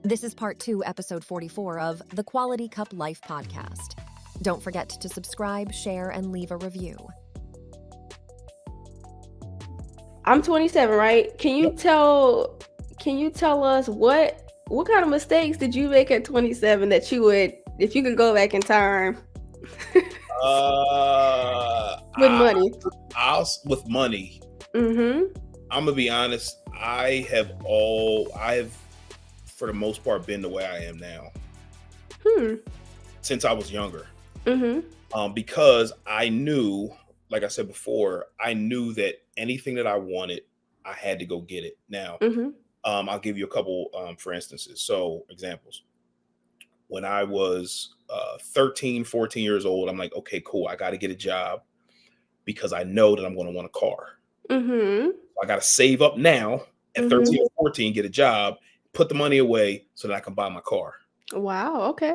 This is part 2, episode 44 of the Quality Cup Life podcast. Don't forget to subscribe, share, and leave a review. I'm 27, right? Can you tell us what kind of mistakes did you make at 27 that you would, if you could go back in time? With money. With money. Mm-hmm. I'm gonna be honest. I have for the most part been the way I am now. Since I was younger. Mm-hmm. Because I knew, like I said before, I knew that anything that I wanted, I had to go get it. Now, I'll give you a couple for instances. So examples. When I was 13, 14 years old, I'm like, okay, cool. I got to get a job because I know that I'm going to want a car. Mm-hmm. I got to save up now at 13 or 14, get a job, put the money away so that I can buy my car. Wow. Okay.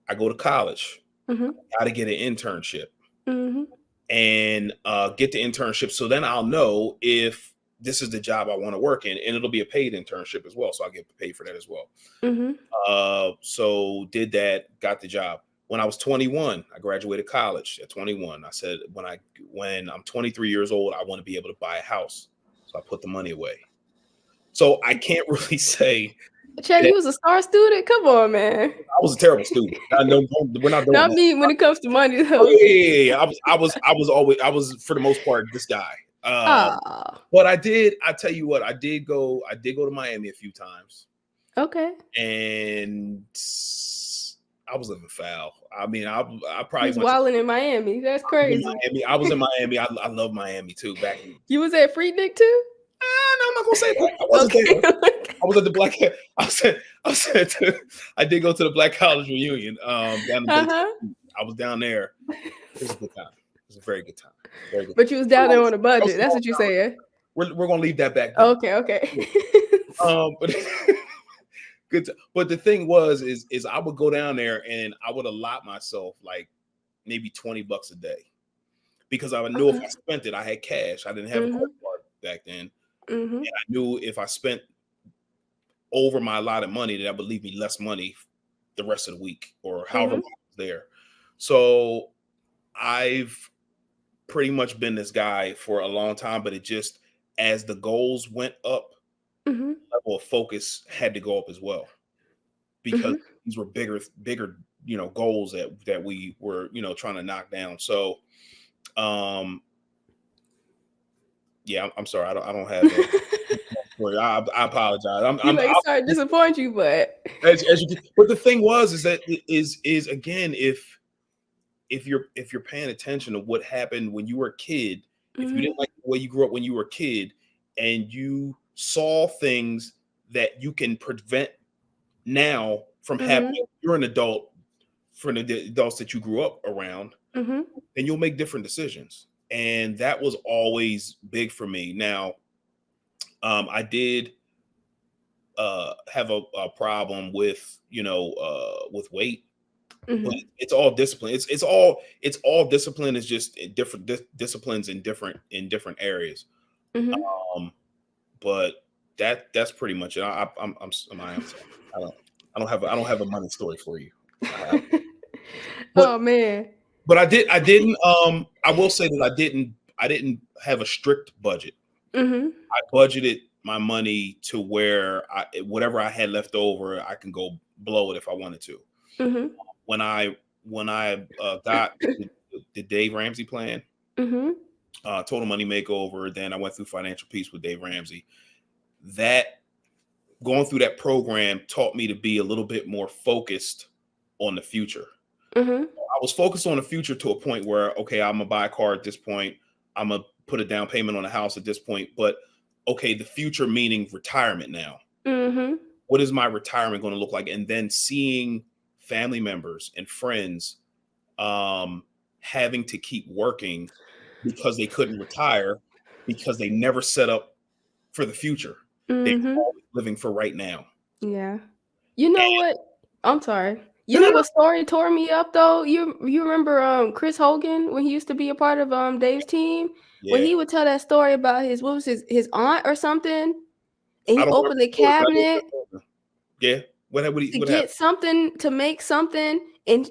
I go to college. Got to get an internship and get the internship. So then I'll know if this is the job I want to work in, and it'll be a paid internship as well. So I get paid for that as well. So did that, got the job. When I was 21, I graduated college at 21. I said, when I'm 23 years old, I want to be able to buy a house. So I put the money away. So I can't really say. Chad, you was a star student? Come on, man. I was a terrible student. I know we're not doing Not me when it comes to money, though. Oh, yeah. I was for the most part this guy. But I tell you what, I did go to Miami a few times. Okay. And I was living foul. I mean, I probably was wilding in Miami. That's crazy. I was in Miami. I love Miami too. Back in, you was at Freaknik too? No, I'm not gonna say that. I wasn't there. I was at the Black. I did go to the Black College reunion. Down in I was down there. It was a good time. It was a very good time. Very good. But you was down there on a budget. That's what you saying. We're gonna leave that back. Okay. But good. But the thing is I would go down there and I would allot myself like maybe $20 a day because I knew if I spent it, I had cash. I didn't have a credit card back then. And I knew if I spent over my allotted money, that would leave me less money the rest of the week or however long I was there. So I've pretty much been this guy for a long time, but it just, as the goals went up, the level of focus had to go up as well because these were bigger, goals that we were, trying to knock down. So, yeah, I'm sorry. I don't have it. I apologize. I'm sorry to disappoint you, but as you, but the thing is that is again, if you're paying attention to what happened when you were a kid, if you didn't like the way you grew up when you were a kid, and you saw things that you can prevent now from happening, you're an adult for the adults that you grew up around, then you'll make different decisions. And that was always big for me. Now, I did have a problem with weight, but it's all discipline. It's all discipline. Is just different disciplines in different areas. But that's pretty much it. I don't have a money story for you. Oh man. But I didn't. I will say that I didn't have a strict budget. I budgeted my money to where whatever I had left over, I can go blow it if I wanted to. When I got the Dave Ramsey plan, Total Money Makeover, then I went through Financial Peace with Dave Ramsey. That going through that program taught me to be a little bit more focused on the future. I was focused on the future to a point where, okay, I'm gonna buy a car at this point. I'm gonna put a down payment on a house at this point. But okay, the future meaning retirement now. What is my retirement going to look like? And then seeing family members and friends having to keep working because they couldn't retire because they never set up for the future. They're always living for right now. Yeah. You know what? I'm sorry. You know what story tore me up though? You remember Chris Hogan when he used to be a part of Dave's team? Yeah. When he would tell that story about his aunt or something, and he opened the cabinet. Yeah. What to happened? get something, to make something, and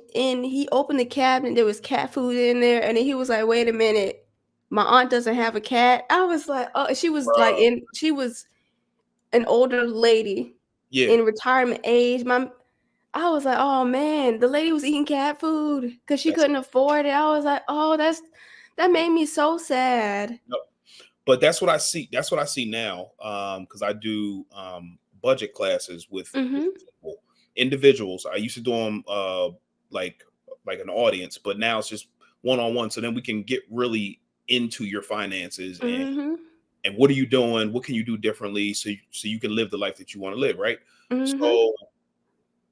he opened the cabinet, there was cat food in there, and then he was like, "Wait a minute, my aunt doesn't have a cat." I was like, "Oh," she was like, Bro. she was an older lady Yeah. in retirement age. I was like, "Oh man," the lady was eating cat food because she That's couldn't afford it. I was like, "Oh, that made me so sad." no, but that's what I see. That's what I see now. Because I do budget classes with Mhm. people, individuals. I used to do them like an audience, but now it's just one-on-one. So then we can get really into your finances Mhm. and what are you doing? What can you do differently so you can live the life that you want to live, right? Mhm. So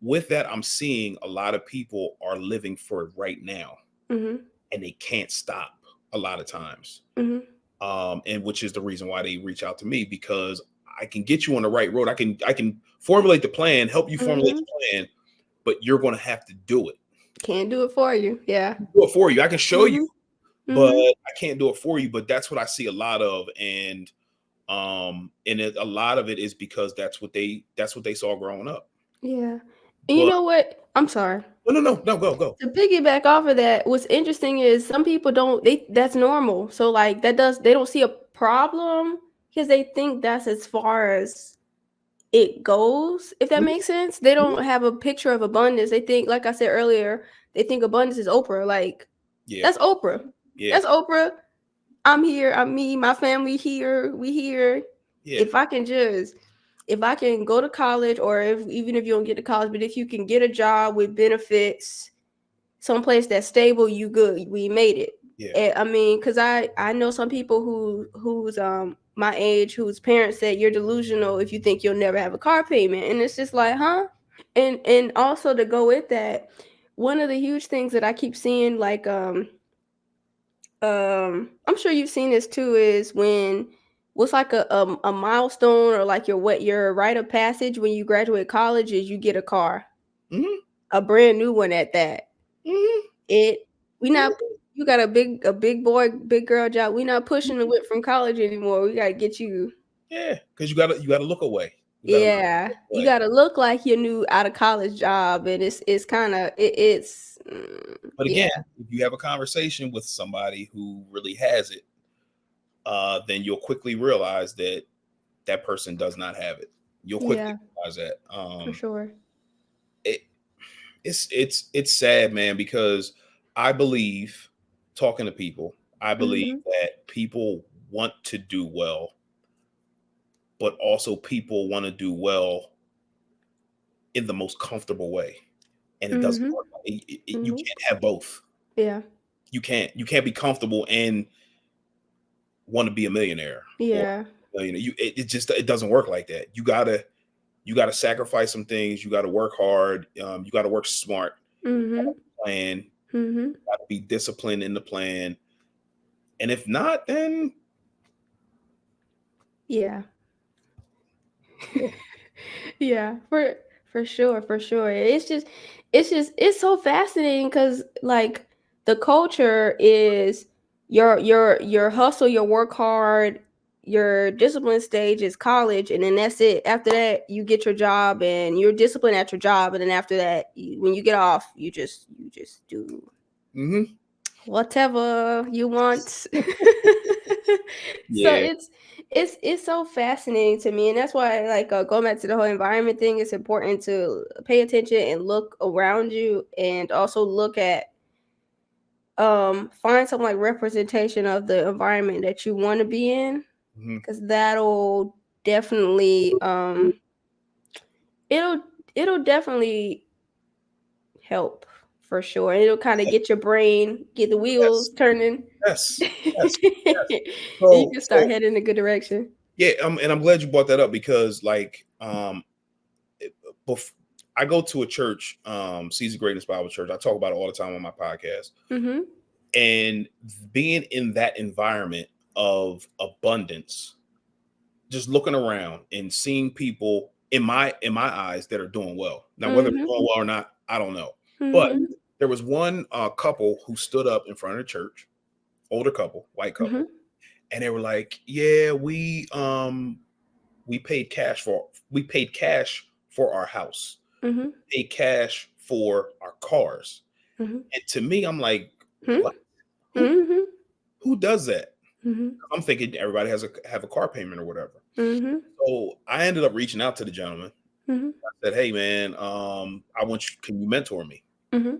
with that, I'm seeing a lot of people are living for it right now, Mhm. and they can't stop a lot of times. Mhm. And which is the reason why they reach out to me, because I can get you on the right road. I can formulate the plan, help you formulate Mhm. the plan, but you're going to have to do it. Can't do it for you. Yeah. Do it for you. I can show you, Mhm. but Mhm. I can't do it for you. But that's what I see a lot of, and a lot of it is because that's what they saw growing up. Yeah. And you But know what? I'm sorry. no, go. To piggyback off of that, what's interesting is some people don't, that's normal. So like they don't see a problem because they think that's as far as it goes, if that Mhm, makes sense. They mhm. don't have a picture of abundance. They think, like I said earlier, they think abundance is Oprah. Like, Yeah, that's Oprah. yeah, That's Oprah. I'm here. I'm me. My family here. We here. yeah, If I can just, if I can go to college, or if even if you don't get to college, but if you can get a job with benefits, someplace that's stable, you good. We made it. yeah, And, I mean, because I know some people who's my age whose parents said you're delusional if you think you'll never have a car payment, and it's just like, huh? And also to go with that, one of the huge things that I keep seeing, like I'm sure you've seen this too, is when what's like a milestone, or like your rite of passage when you graduate college, is you get a car, hmm a brand new one at that. hmm It we not You got a big boy, big girl job. We not pushing the whip from college anymore. We gotta get you. yeah. Because you gotta look away. You gotta look Yeah, you away. gotta look like your new out of college job, and it's kind of it's But yeah, again, if you have a conversation with somebody who really has it, then you'll quickly realize that that person does not have it. You'll quickly yeah, realize that. for sure. It, it's sad, man, because I believe, talking to people, I believe Mhm, that people want to do well, but also people want to do well in the most comfortable way, and it doesn't mhm, work. You mhm. can't have both. Yeah, You can't be comfortable and want to be a millionaire, or yeah, it doesn't work like that. You gotta sacrifice some things. You gotta work hard. You gotta work smart. mhm, Plan. mhm. Gotta be disciplined in the plan. And if not, then Yeah. yeah. Yeah, for sure, for sure. It's so fascinating because like the culture is your hustle, your work hard, your discipline stage is college, and then that's it. After that, you get your job and you're disciplined at your job, and then after that, when you get off, you just do hmm whatever you want. So yeah, it's so fascinating to me, and that's why, like, going back to the whole environment thing, it's important to pay attention and look around you, and also look at find some like representation of the environment that you want to be in, hmm because that'll definitely it'll it'll definitely help for sure. It'll kind of get your brain, get the wheels yes, turning. yes, yes, yes. You So, can start so heading in a good direction. yeah, and I'm glad you brought that up because, like, bef- I go to a church, Season Greatness Bible Church. I talk about it all the time on my podcast, Mhm. and being in that environment of abundance, just looking around and seeing people in my eyes that are doing well. Now, whether they're Mhm. doing well or not, I don't know. But Mhm. there was one couple who stood up in front of the church, older couple, white couple, Mhm. and they were like, "Yeah, we paid cash for our house, Mm-hmm. pay cash for our cars. Mm-hmm. And to me, I'm like, Hmm? what? Mm-hmm. Who does that? Mm-hmm. I'm thinking everybody have a car payment or whatever. Mm-hmm. So I ended up reaching out to the gentleman. Mm-hmm. I said, hey man, I want you, can you mentor me? Mm-hmm.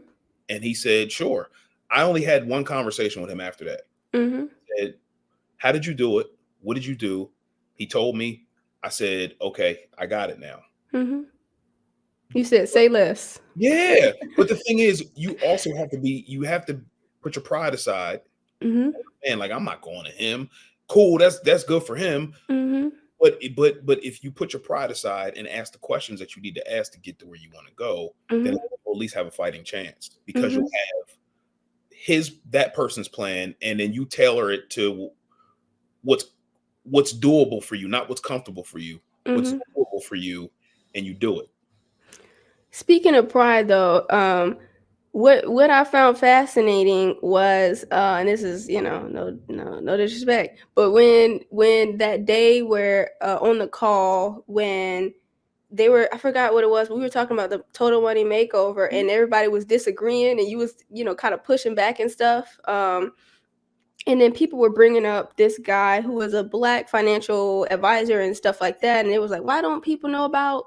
And he said, sure. I only had one conversation with him after that. Mm-hmm. I said, how did you do it? What did you do? He told me. I said, okay, I got it now. Mm-hmm. You said say less. Yeah. But the thing is, you have to put your pride aside. Mm-hmm. Man, like I'm not going to him. Cool, that's good for him. Mm-hmm. But if you put your pride aside and ask the questions that you need to ask to get to where you want to go, then Mm-hmm. you'll at least have a fighting chance, because Mm-hmm. you'll have that person's plan, and then you tailor it to what's doable for you, not what's comfortable for you, what's Mm-hmm. doable for you, and you do it. Speaking of pride, though, what I found fascinating was, and this is, no disrespect, but when that day where on the call when they were, I forgot what it was, but we were talking about the total money makeover, and everybody was disagreeing, and you was kind of pushing back and stuff. And then people were bringing up this guy who was a Black financial advisor and stuff like that, and it was like, why don't people know about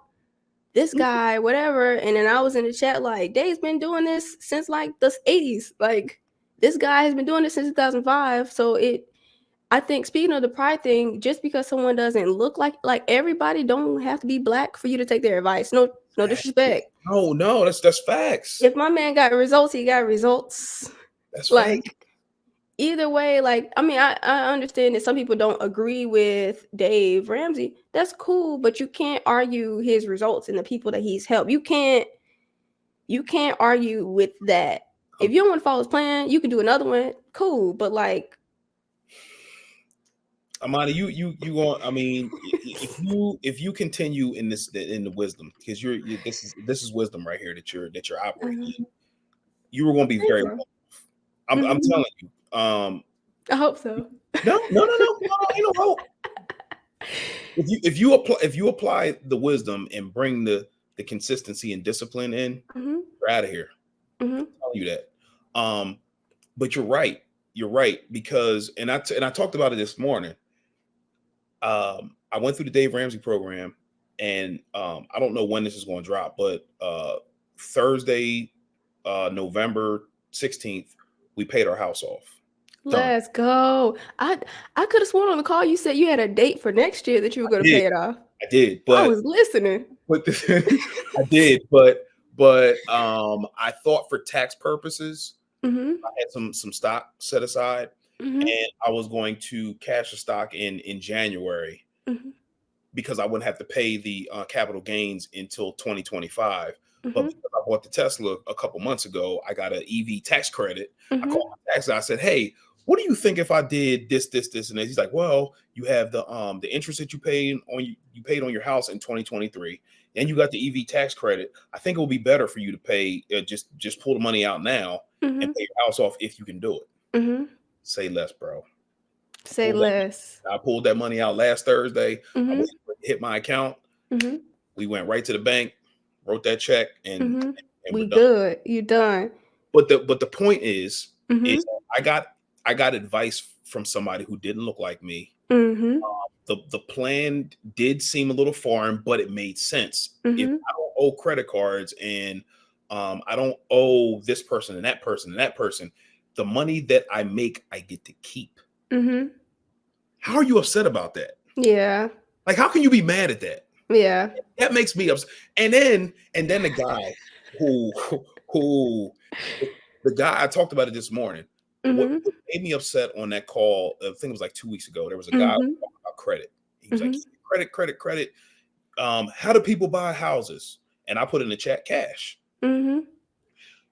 this guy, whatever? And then I was in the chat like, Dave's been doing this since like the 80s. Like, this guy has been doing this since 2005. So I think, speaking of the pride thing, just because someone doesn't look like everybody don't have to be Black for you to take their advice. No disrespect. No, that's facts. If my man got results, he got results. That's Like, facts. either way, like, I mean, I understand that some people don't agree with Dave Ramsey. That's cool, but you can't argue his results and the people that he's helped. You can't argue with that. If you don't want to follow his plan, you can do another one. Cool, but like, Amani, you want? I mean, if you continue in the wisdom, because this is wisdom right here that you're operating in. You were going to be very well. I'm telling you. I hope so. No, ain't no hope. If you apply the wisdom and bring the consistency and discipline in, you're out of here. I'm telling you that. But you're right. You're right, because and I talked about it this morning. I went through the Dave Ramsey program, and I don't know when this is going to drop, but Thursday, November 16th, we paid our house off. Let's go. I could have sworn on the call you said you had a date for next year that you were going to pay it off. I did, but I was listening. But I did, but I thought for tax purposes, I had some stock set aside, and I was going to cash the stock in January, because I wouldn't have to pay the capital gains until 2025. But because I bought the Tesla a couple months ago, I got an EV tax credit. I called my tax guy. I said, hey, what do you think if I did this, and this? He's like, well, you have the interest that you paid on your house in 2023, and you got the EV tax credit. I think it will be better for you to pay just pull the money out now and pay your house off if you can do it. Say less, bro. Say less. I pulled that money out last Thursday. I waited for it to hit my account. We went right to the bank, wrote that check, and we good. You done. But the point is I got advice from somebody who didn't look like me. The plan did seem a little foreign, but it made sense. If I don't owe credit cards, and I don't owe this person and that person and that person, the money that I make, I get to keep. How are you upset about that? Yeah. Like, how can you be mad at that? Yeah. That makes me upset. And then the guy who the guy, I talked about it this morning. What made me upset on that call, I think it was like 2 weeks ago, there was a guy talking about credit. He was like, credit. How do people buy houses? And I put in the chat, cash.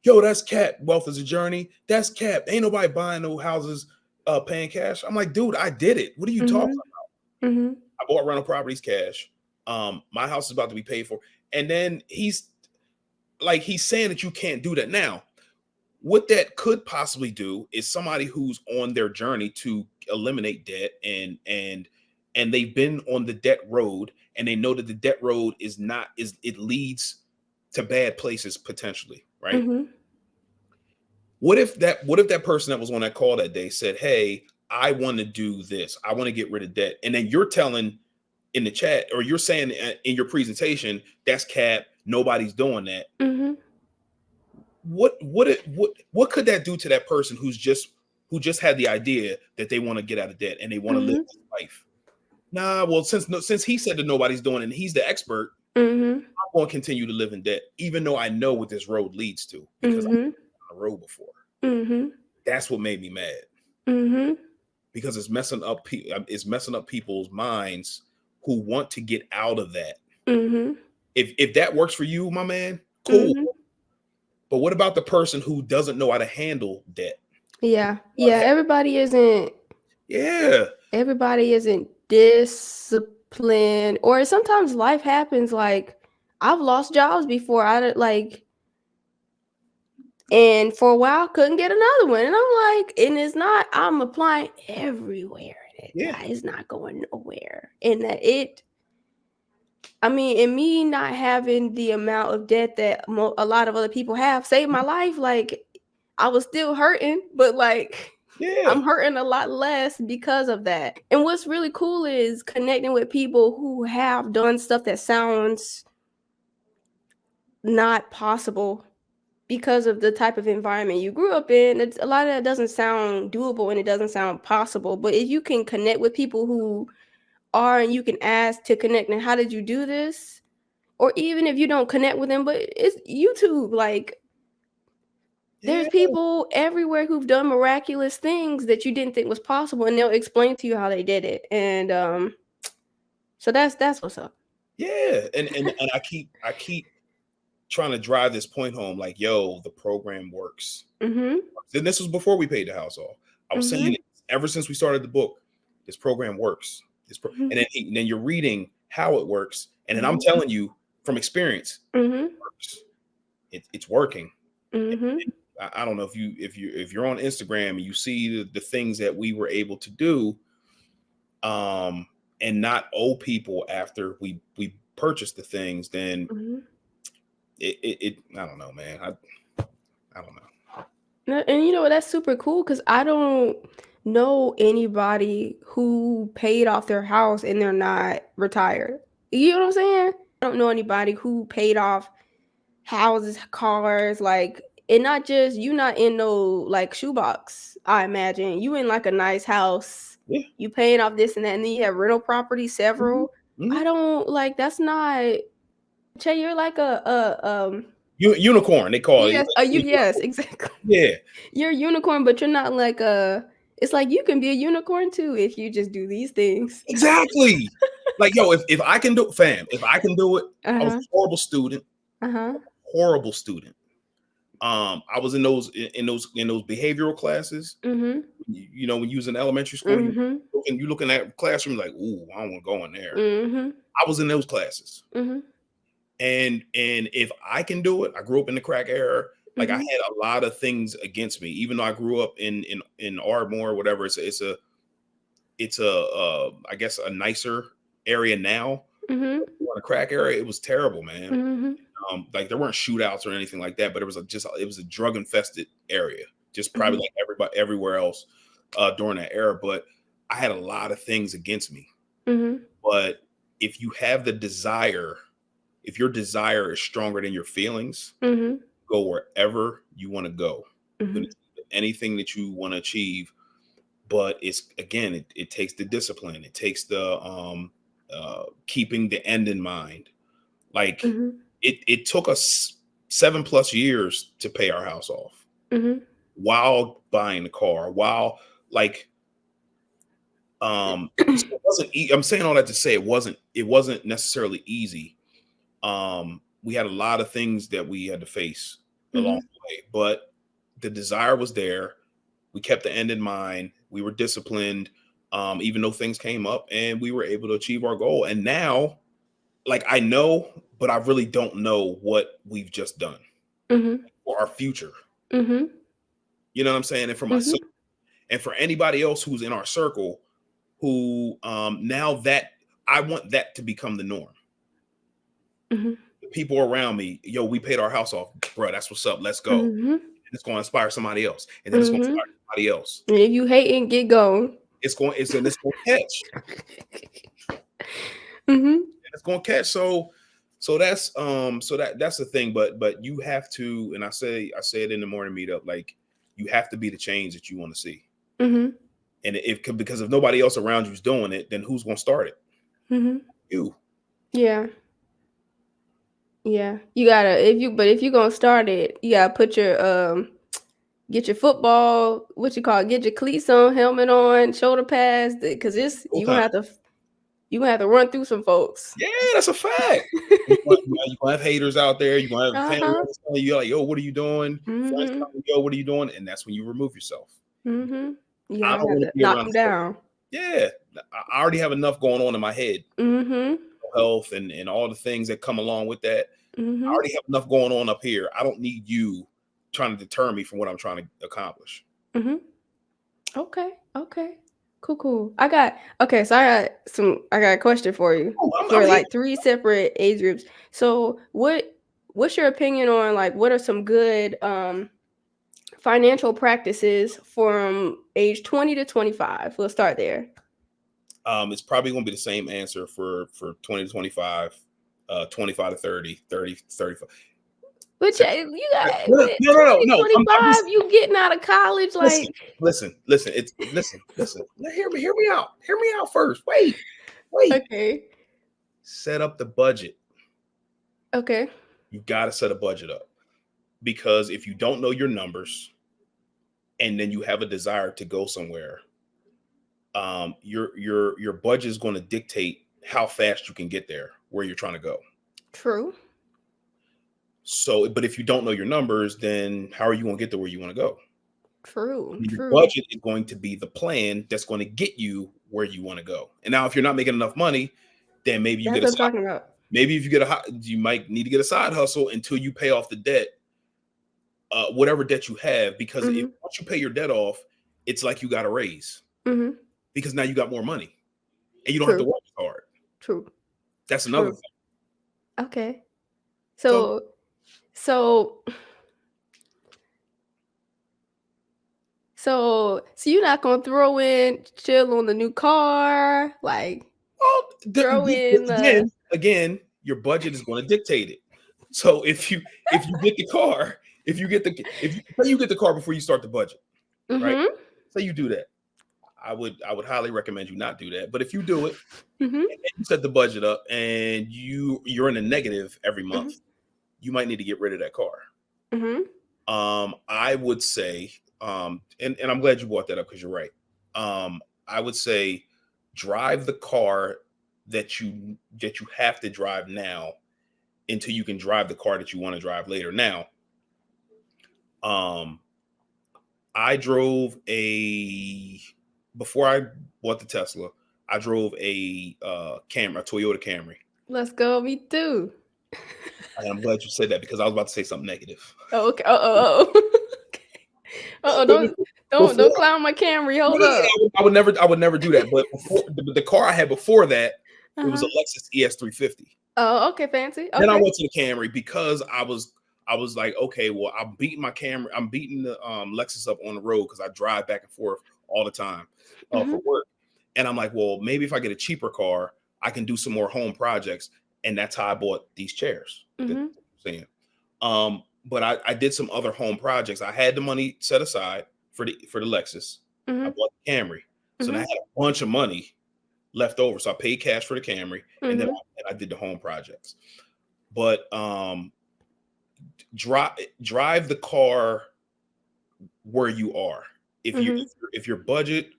Yo, that's cap. Wealth is a journey. That's cap. Ain't nobody buying no houses paying cash. I'm like, dude, I did it. What are you talking about? I bought rental properties cash. My house is about to be paid for. And then he's saying that you can't do that. Now, what that could possibly do is somebody who's on their journey to eliminate debt, and they've been on the debt road, and they know that the debt road it leads to bad places potentially, right? Mm-hmm. What if that person that was on that call that day said, hey, I want to do this, I want to get rid of debt, and then you're telling in the chat, or you're saying in your presentation, that's cap, nobody's doing that. Mm-hmm. What could that do to that person who just had the idea that they want to get out of debt and they want to live this life? Nah, well, since he said that nobody's doing it and he's the expert, I'm going to continue to live in debt, even though I know what this road leads to, because I've been on the road before. That's what made me mad. Because it's messing up people's minds who want to get out of that. If that works for you, my man, cool. But what about the person who doesn't know how to handle debt? Yeah. Everybody isn't disciplined, or sometimes life happens. Like, I've lost jobs before. And for a while couldn't get another one. And I'm like, I'm applying everywhere. It's not going nowhere. And and me not having the amount of debt that a lot of other people have saved my life. Like, I was still hurting, but I'm hurting a lot less because of that. And what's really cool is connecting with people who have done stuff that sounds not possible because of the type of environment you grew up in. A lot of that doesn't sound doable and it doesn't sound possible. But if you can connect with people who are, and you can ask to connect, and how did you do this? Or even if you don't connect with them, but it's YouTube. Like, there's people everywhere who've done miraculous things that you didn't think was possible, and they'll explain to you how they did it. And so that's what's up. Yeah, and I keep trying to drive this point home, like, yo, the program works. And this was before we paid the house off. I was saying it ever since we started the book. This program works. And then you're reading how it works, and then I'm telling you from experience, it works. It's working. And I don't know if you're on Instagram and you see the things that we were able to do, and not owe people after we purchased the things, then it I don't know, man. I don't know. And you know what? That's super cool, because I don't know anybody who paid off their house and they're not retired. You know what I'm saying? I don't know anybody who paid off houses, cars, and not just, you not in no shoebox. I imagine you in a nice house. Yeah. You paying off this and that, and then you have rental property, several. I don't that's not. Che, you're like a unicorn, they call it. Yes, exactly. Yeah. You're a unicorn, but you're not it's like you can be a unicorn too if you just do these things. Exactly. Like, yo, if I can do it, I was a horrible student. Horrible student. I was in those behavioral classes. You know, when you was in elementary school, you looking at classroom like, ooh, I don't want to go in there. I was in those classes. And if I can do it, I grew up in the crack era. Like, I had a lot of things against me, even though I grew up in Ardmore or whatever. It's a I guess a nicer area now. In the crack area, it was terrible, man. Like, there weren't shootouts or anything like that, but it was a drug infested area, just probably like everywhere else during that era. But I had a lot of things against me. But if you have the desire, if your desire is stronger than your feelings, go wherever you want to go. Anything that you want to achieve. But it's, again, it takes the discipline. It takes the keeping the end in mind. Like, it took us 7+ years to pay our house off while buying the car, while it wasn't I'm saying all that to say it wasn't necessarily easy. We had a lot of things that we had to face along the way, but the desire was there. We kept the end in mind. We were disciplined, even though things came up, and we were able to achieve our goal. And now, I know, but I really don't know what we've just done for our future. You know what I'm saying? And for myself, and for anybody else who's in our circle, who now that I want that to become the norm. Mm-hmm. The people around me, yo, we paid our house off, bro. That's what's up. Let's go. Mm-hmm. It's going to inspire somebody else, and then it's going to inspire somebody else. And if you hating, get going. It's going to catch. It's going to catch. So that's that's the thing. But you have to, and I say it in the morning meetup, like you have to be the change that you want to see. Mm-hmm. And because if nobody else around you is doing it, then who's going to start it? Mm-hmm. You. Yeah. Yeah. You gotta if you're gonna start it, you gotta put your get your football, get your cleats on, helmet on, shoulder pads, because you're gonna have to run through some folks. Yeah, that's a fact. You're gonna have haters out there. You're gonna have family telling you, like, yo, what are you doing? Friends telling you, yo, what are you doing? And that's when you remove yourself. Mm-hmm. You I don't want to knock them down. Yeah, I already have enough going on in my head. Health and all the things that come along with that. I already have enough going on up here. I don't need you trying to deter me from what I'm trying to accomplish. Okay. Cool. I got a question for you for like 3 separate age groups. So what's your opinion on like what are some good financial practices from age 20 to 25? We'll start there. It's probably going to be the same answer for 20 to 25, 25 to 30, 30 to 35. But you got no. 25, you getting out of college, like listen. Hear me out first. Wait. Okay. Set up the budget. Okay. You got to set a budget up, because if you don't know your numbers and then you have a desire to go somewhere, your budget is going to dictate how fast you can get there where you're trying to go. True. So, but if you don't know your numbers, then how are you going to get to where you want to go? True. Your budget is going to be the plan that's going to get you where you want to go. And now, if you're not making enough money, then maybe you That's what I'm talking about. Maybe if you might need to get a side hustle until you pay off the debt, whatever debt you have. Because once you pay your debt off, it's like you got a raise. Because now you got more money, and you don't have to work as hard. True. That's another thing. Okay. So you're not gonna throw in chill on the new car, like throw in again, your budget is going to dictate it. So if you get the car, if you get the car before you start the budget, right? Say you do that. I would highly recommend you not do that. But if you do it, and you set the budget up, and you're in a negative every month, you might need to get rid of that car. I would say, and I'm glad you brought that up because you're right. I would say drive the car that you have to drive now until you can drive the car that you want to drive later. Now, I drove before I bought the Tesla, I drove a Toyota Camry. Let's go, me too. And I'm glad you said that, because I was about to say something negative. Oh, okay. Don't clown my Camry. Hold up. I would never do that. But the car I had before that, it was a Lexus ES350. Oh, okay, fancy. Okay. Then I went to the Camry because I was like, okay, well, I'm beating the Lexus up on the road because I drive back and forth all the time for work. And I'm like, well, maybe if I get a cheaper car, I can do some more home projects. And that's how I bought these chairs. But I did some other home projects. I had the money set aside for the Lexus. I bought the Camry. So I had a bunch of money left over. So I paid cash for the Camry, and then I did the home projects. But drive the car where you are. If your budget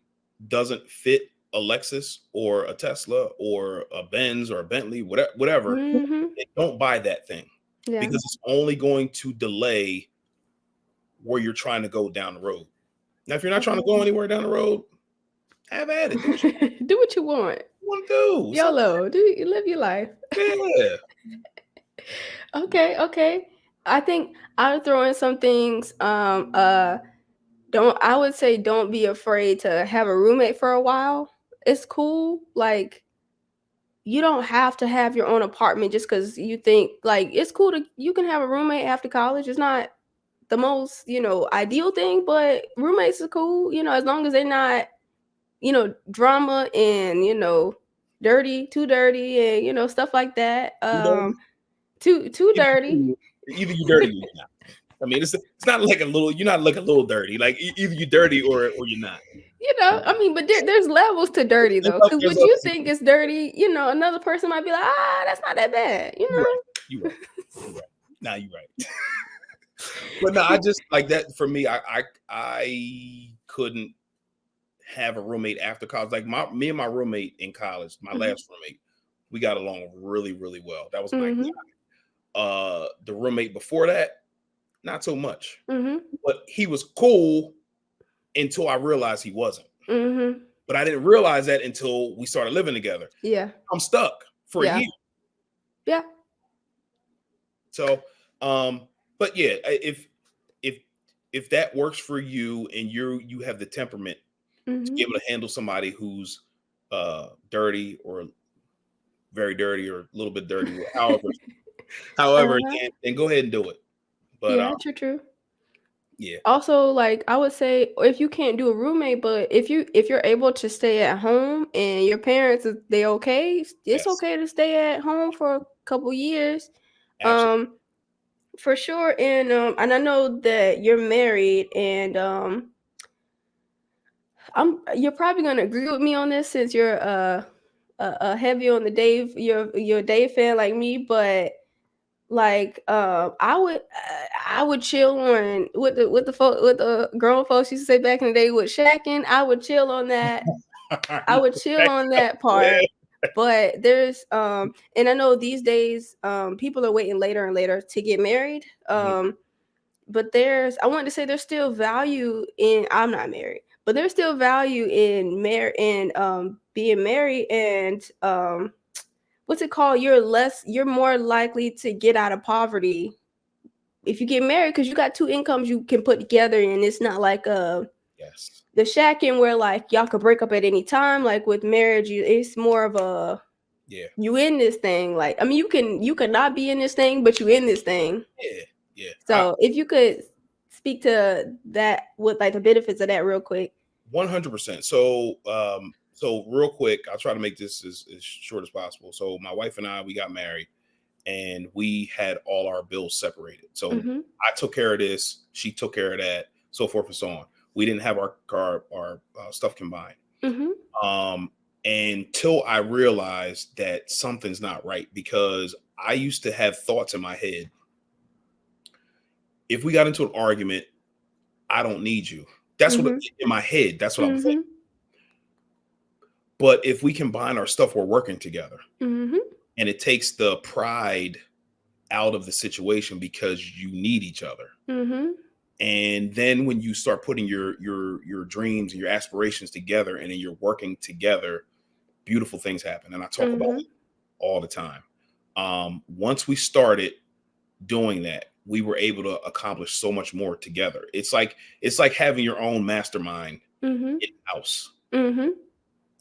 doesn't fit a Lexus or a Tesla or a Benz or a Bentley, whatever, don't buy that thing, because it's only going to delay where you're trying to go down the road. Now, if you're not trying to go anywhere down the road, have at it. Do what you want. Do YOLO. Live your life. Yeah. Okay. I think I would throw in some things. I would say don't be afraid to have a roommate for a while. It's cool. Like you don't have to have your own apartment just because you think like it's cool you can have a roommate after college. It's not the most, ideal thing, but roommates are cool, as long as they're not, drama and, too dirty and, stuff like that. You dirty? Too dirty. Either you dirty or you're not. I mean, it's not like you're not like a little dirty. Like either you're dirty or you're not. I mean, but there's levels to dirty though. Because what you think is dirty, another person might be like, that's not that bad, You're right. You're right. Nah, you're right. But no, I just like that for me. I couldn't have a roommate after college. Like me and my roommate in college, my last roommate, we got along really, really well. That was my guy. The roommate before that, not so much. But he was cool until I realized he wasn't. But I didn't realize that until we started living together. Yeah. I'm stuck for a year. Yeah. So, but yeah, if that works for you and you have the temperament to be able to handle somebody who's dirty or very dirty or a little bit dirty, however, then go ahead and do it. But yeah, true. Yeah. Also, like I would say, if you can't do a roommate, but if you're able to stay at home and your parents they okay, it's okay to stay at home for a couple years. Absolutely. For sure. And I know that you're married, and you're probably gonna agree with me on this since you're heavy on the Dave, you're a Dave fan like me, but like I would chill on with the grown folks used to say back in the day with shacking. I would chill on that. I would chill on that part. But there's and I know these days people are waiting later and later to get married. But I wanted to say there's still value in, I'm not married, but there's still value in being married, and what's it called? You're more likely to get out of poverty if you get married, because you got two incomes you can put together, and it's not like the shacking where like y'all could break up at any time. Like with marriage, it's more of a you in this thing. Like, I mean, you could not be in this thing, but you in this thing. Yeah. So if you could speak to that with like the benefits of that real quick. 100%. So real quick, I'll try to make this as short as possible. So my wife and I, we got married and we had all our bills separated. So I took care of this, she took care of that, so forth and so on. We didn't have our stuff combined. Until I realized that something's not right, because I used to have thoughts in my head. If we got into an argument, I don't need you. That's what in my head. That's what I'm thinking. But if we combine our stuff, we're working together, and it takes the pride out of the situation because you need each other. And then when you start putting your dreams and your aspirations together, and then you're working together, beautiful things happen. And I talk about it all the time. Once we started doing that, we were able to accomplish so much more together. It's like having your own mastermind in-house.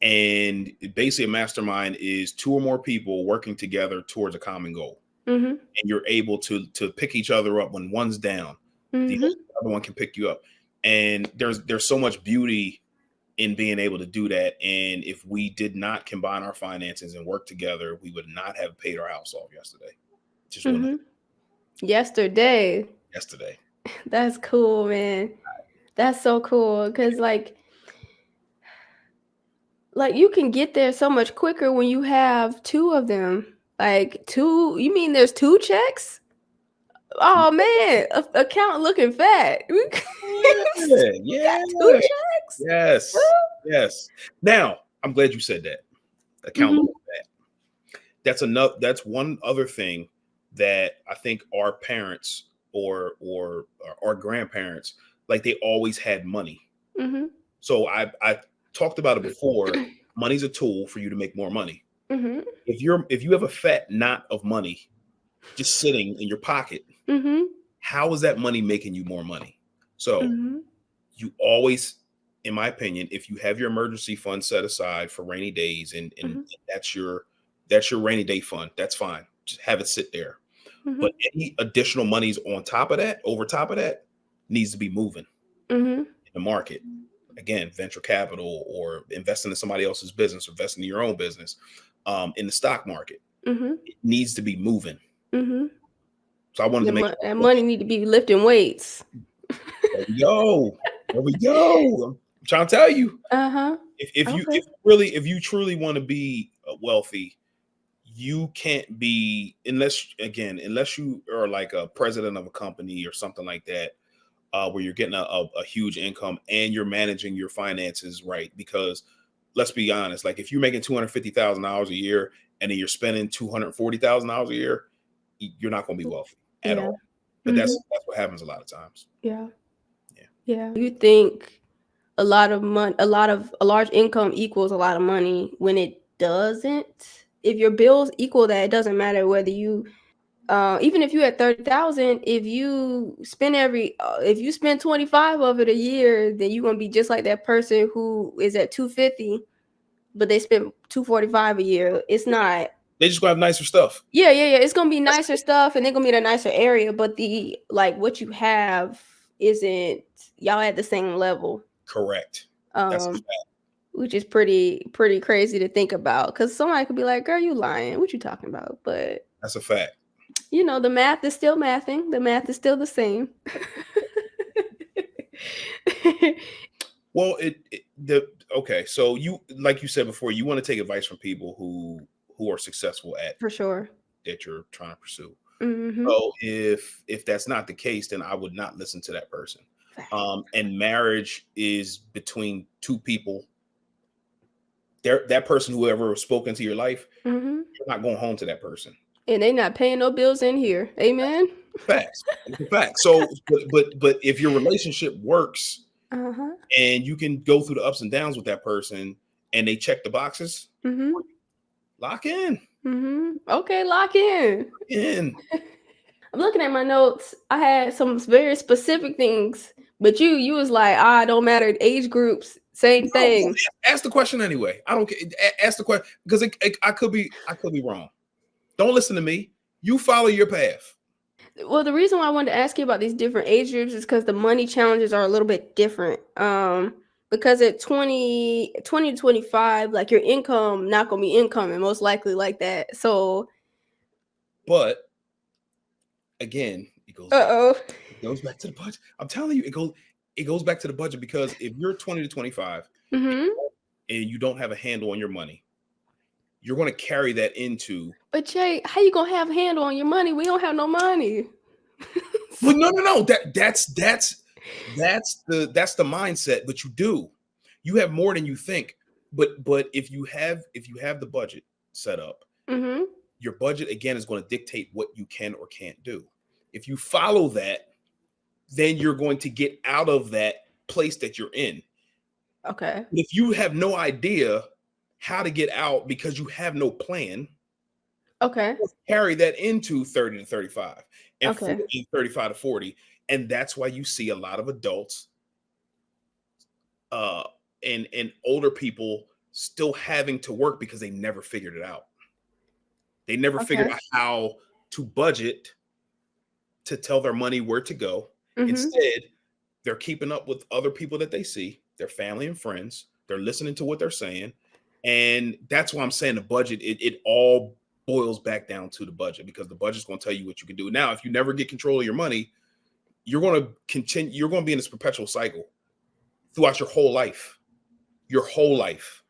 And basically a mastermind is two or more people working together towards a common goal. And you're able to pick each other up when one's down. The other one can pick you up. And there's so much beauty in being able to do that. And if we did not combine our finances and work together, we would not have paid our house off yesterday. Just Yesterday. That's cool, man. That's so cool. Because like you can get there so much quicker when you have two of them. Like two, you mean there's two checks? Oh man, account looking fat. Yeah. Two checks? Yes. Now, I'm glad you said that. Account looking fat. That's one other thing that I think our parents or our grandparents, like, they always had money. So I talked about it before. Money's a tool for you to make more money. If you have a fat knot of money just sitting in your pocket, how is that money making you more money? So you always, in my opinion, if you have your emergency fund set aside for rainy days, and that's your That's your rainy day fund. That's fine. Just have it sit there. Mm-hmm. But any additional monies on top of that, over top of that, needs to be moving Mm-hmm. in the market. Again, venture capital or investing in somebody else's business, or investing in your own business, in the stock market. Mm-hmm. It needs to be moving. Mm-hmm. So I wanted to make that money need to be lifting weights. There we go. There we go. I'm trying to tell you. Uh-huh. If you truly want to be wealthy, you can't be unless you are like a president of a company or something like that, where you're getting a huge income and you're managing your finances right. Because let's be honest, like if you're making $250,000 a year and then you're spending $240,000 a year, you're not going to be wealthy at all. But that's what happens a lot of times. Yeah. You think a large income equals a lot of money when it doesn't. If your bills equal that, it doesn't matter whether you even if you had 30,000, if you spend 25 of it a year, then you're gonna be just like that person who is at 250, but they spend 245 a year. It's not. They just gonna have nicer stuff. Yeah. It's gonna be nicer stuff, and they're gonna be in a nicer area. But the what you have isn't. Y'all at the same level. Correct. That's a fact. Which is pretty crazy to think about, because somebody could be like, "Girl, you lying? What you talking about?" But that's a fact. The math is still mathing. The math is still the same. Well, okay. So you, like you said before, you want to take advice from people who are successful at for sure that you're trying to pursue. Mm-hmm. So if that's not the case, then I would not listen to that person. And marriage is between two people. That person, whoever spoke into your life, you're not going home to that person. And they not paying no bills in here. Amen. Facts. Facts. So, but if your relationship works, and you can go through the ups and downs with that person, and they check the boxes, lock in. Okay, lock in. I'm looking at my notes. I had some very specific things, but you was like, don't matter. Age groups, same thing. Ask the question anyway. I don't care. Ask the question, because I could be wrong. Don't listen to me. You follow your path. Well, the reason why I wanted to ask you about these different age groups is because the money challenges are a little bit different. Because at 20 to 25, like your income not gonna be incoming most likely like that. So, but again, it goes back to the budget. I'm telling you, it goes back to the budget, because if you're 20 to 25 and you don't have a handle on your money, you're going to carry that into. But Jay, how you gonna have a handle on your money? We don't have no money. Well, no. That's the mindset. But you do. You have more than you think. But if you have the budget set up, your budget again is going to dictate what you can or can't do. If you follow that, then you're going to get out of that place that you're in. Okay. If you have no idea how to get out because you have no plan, carry that into 30 to 35 and 35 to 40. And that's why you see a lot of adults and older people still having to work because they never figured it out. They never figured out how to budget, to tell their money where to go. Instead, they're keeping up with other people that they see, their family and friends. They're listening to what they're saying. And that's why I'm saying the budget, it all boils back down to the budget, because the budget's going to tell you what you can do. Now, if you never get control of your money, you're going to continue. You're going to be in this perpetual cycle throughout your whole life. Your whole life.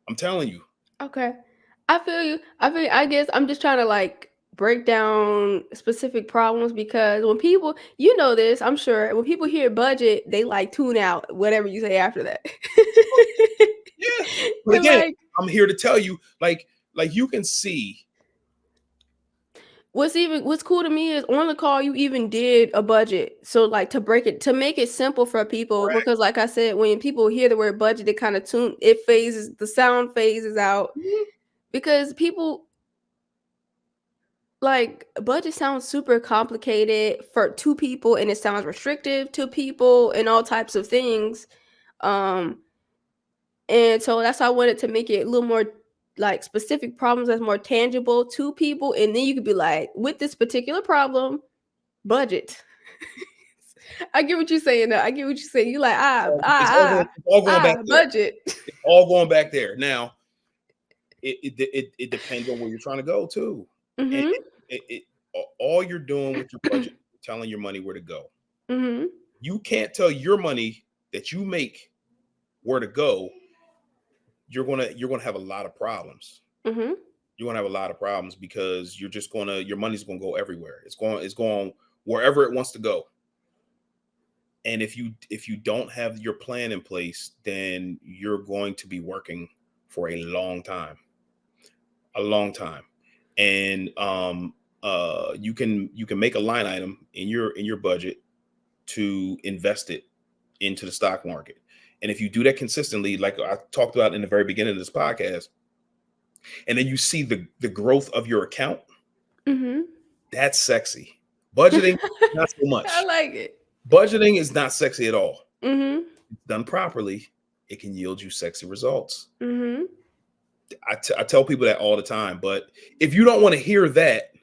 I'm telling you. Okay. I feel you. I guess I'm just trying to break down specific problems, because when people, this, I'm sure when people hear budget, they tune out whatever you say after that. Yeah. But again, I'm here to tell you, like you can see. What's cool to me is on the call you even did a budget. So to make it simple for people, because like I said, when people hear the word budget, they kind of the sound phases out, because people budget sounds super complicated for two people, and it sounds restrictive to people and all types of things. And so that's why I wanted to make it a little more like specific problems that's more tangible to people, and then you could be like, with this particular problem, budget. I get what you're saying. Though. I get what you're saying. You like It's all going back there. budget. It's all going back there. Now, it depends on where you're trying to go too. Mm-hmm. And all you're doing with your budget, telling your money where to go. Mm-hmm. You can't tell your money that you make where to go. You're gonna have a lot of problems. Mm-hmm. You're gonna have a lot of problems because your money's gonna go everywhere. It's going wherever it wants to go. And if you don't have your plan in place, then you're going to be working for a long time. And you can make a line item in your budget to invest it into the stock market. And if you do that consistently, like I talked about in the very beginning of this podcast, and then you see the growth of your account, Mm-hmm. that's sexy. Budgeting, not so much. I like it. Budgeting is not sexy at all. Mm-hmm. Done properly, it can yield you sexy results. Mm-hmm. I tell people that all the time, but if you don't want to hear that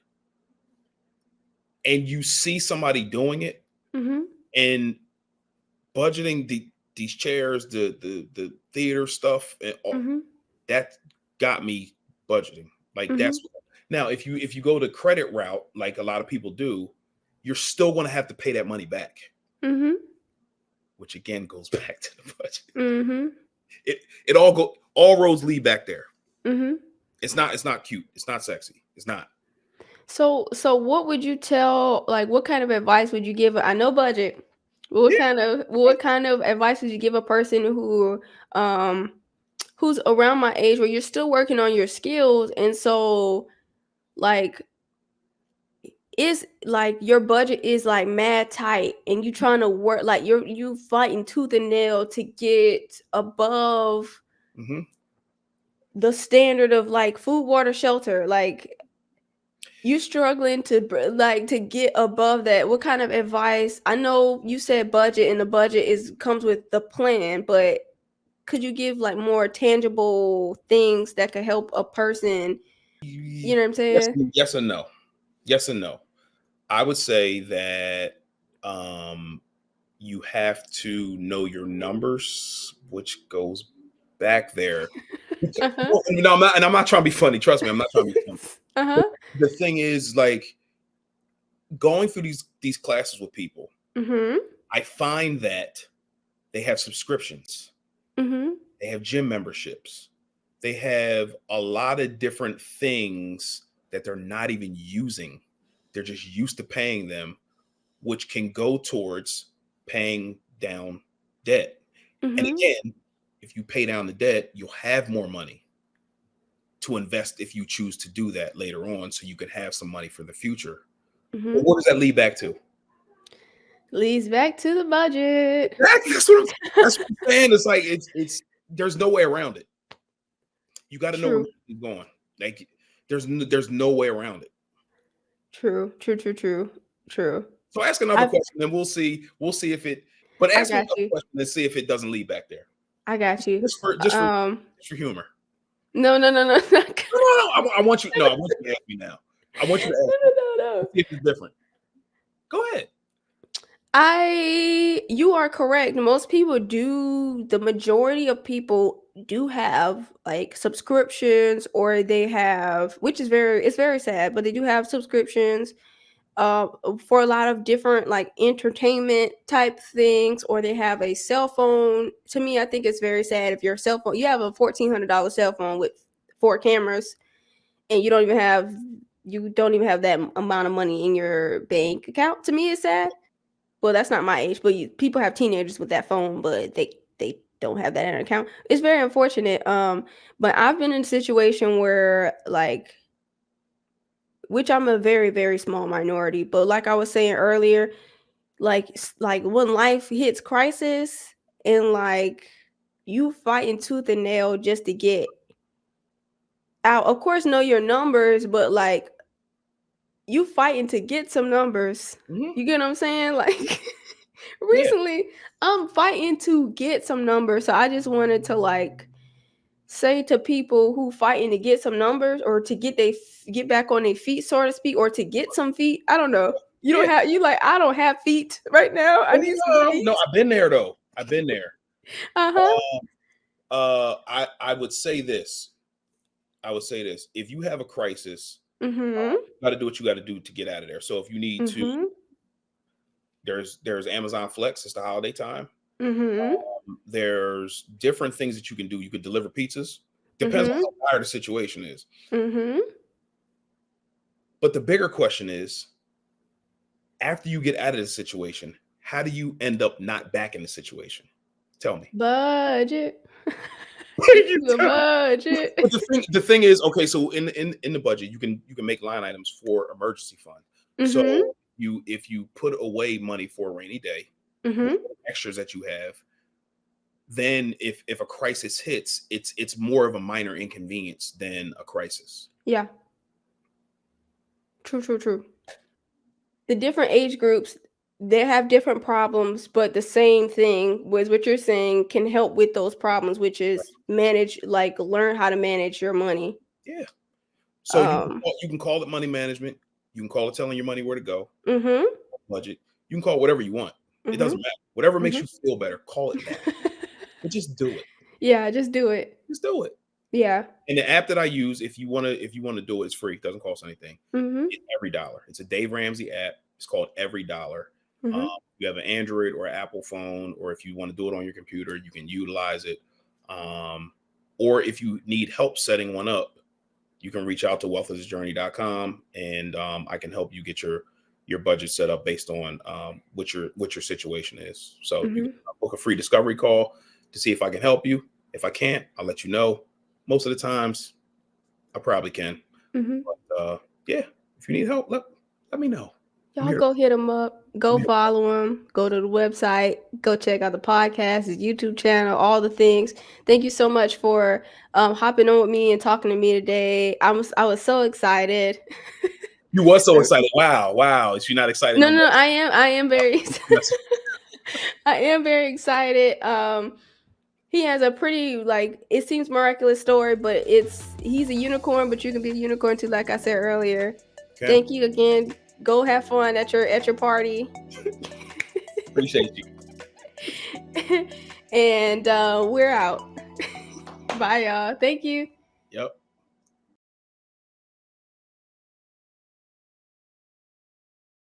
and you see somebody doing it, Mm-hmm. and budgeting these chairs, the theater stuff, and all, Mm-hmm. that got me budgeting. Like Mm-hmm. that's now if you go the credit route, like a lot of people do, you're still going to have to pay that money back. Mm-hmm. Which again goes back to the budget. Mm-hmm. It all roads lead back there. Mm-hmm. It's not cute. It's not sexy. It's not. So what would you tell, like, what kind of advice would you give? I know budget. What kind of advice would you give a person who's around my age where you're still working on your skills, and so like it's like your budget is like mad tight and you trying to work, like you fighting tooth and nail to get above Mm-hmm. the standard of like food, water, shelter, like you struggling to get above that. What kind of advice? I know you said budget, and the budget comes with the plan, but could you give like more tangible things that could help a person? You know what I'm saying? Yes and no. Yes and no. I would say that you have to know your numbers, which goes back there. Uh-huh. I'm not trying to be funny. Trust me, I'm not trying to be funny. Uh-huh. The thing is, like, going through these classes with people, Mm-hmm. I find that they have subscriptions. Mm-hmm. They have gym memberships. They have a lot of different things that they're not even using. They're just used to paying them, which can go towards paying down debt. Mm-hmm. And again, if you pay down the debt, you'll have more money to invest if you choose to do that later on, so you can have some money for the future. Mm-hmm. But what does that lead back to? Leads back to the budget. That's what I'm saying. It's like it's there's no way around it. You got to know where you're going. Like there's no way around it. True. So ask another question, and we'll see if it. But ask me another question and see if it doesn't lead back there. I got you. Just for humor. No. I want you. No, I want you to ask me now. I want you to ask. No. See if it's different. Go ahead. You are correct. Most people do. The majority of people do have like subscriptions, or they have, which is it's very sad, but they do have subscriptions for a lot of different like entertainment type things, or they have a cell phone. To me, I think it's very sad if your cell phone, you have a $1,400 cell phone with 4 cameras, and you don't even have that amount of money in your bank account. To me, it's sad. Well, that's not my age, but people have teenagers with that phone, but they don't have that in an account. It's very unfortunate. But I've been in a situation where like, which I'm a very, very small minority, but like I was saying earlier, like when life hits crisis and like you fighting tooth and nail just to get out. Of course, know your numbers, but like you fighting to get some numbers. Mm-hmm. You get what I'm saying? Like recently, I'm fighting to get some numbers. So I just wanted to like say to people who fighting to get some numbers or to get back on their feet, so to speak, or to get some feet? I don't know. You don't have I don't have feet right now. I need some feet. No, I've been there though. I've been there. I would say this. If you have a crisis, you got to do what you got to do to get out of there. So if you need to, there's Amazon Flex. It's the holiday time. There's different things that you can do. You could deliver pizzas. Depends on how dire the situation is. But the bigger question is, after you get out of the situation, how do you end up not back in the situation? Tell me. Budget. The budget. But the thing is, okay, so in the budget, you can make line items for emergency fund. So if you put away money for a rainy day, extras that you have, then if a crisis hits, it's more of a minor inconvenience than a crisis. Yeah. True. The different age groups, they have different problems, but the same thing with what you're saying can help with those problems, which is learn how to manage your money. Yeah. So you can call it money management. You can call it telling your money where to go. Budget. You can call it whatever you want. It doesn't matter. Whatever makes you feel better, call it that. But just do it. Yeah, just do it. Just do it. Yeah. And the app that I use, if you want to do it, it's free. It doesn't cost anything. It's $every. It's a Dave Ramsey app. It's called $every. You have an Android or Apple phone, or if you want to do it on your computer, you can utilize it. Or if you need help setting one up, you can reach out to wealthisjourney.com and I can help you get your budget set up based on what your situation is. So you can book a free discovery call to see if I can help you. If I can't, I'll let you know. Most of the times, I probably can. But yeah, if you need help, let me know. Y'all go hit him up. Go follow him. Go to the website. Go check out the podcast, his YouTube channel, all the things. Thank you so much for hopping on with me and talking to me today. I was so excited. You was so excited. Wow. Is she not excited? No, I am very I am very excited. He has a pretty, it seems miraculous story, but he's a unicorn, but you can be a unicorn too, like I said earlier. Okay. Thank you again. Go have fun at your party. Appreciate you. And we're out. Bye, y'all. Thank you.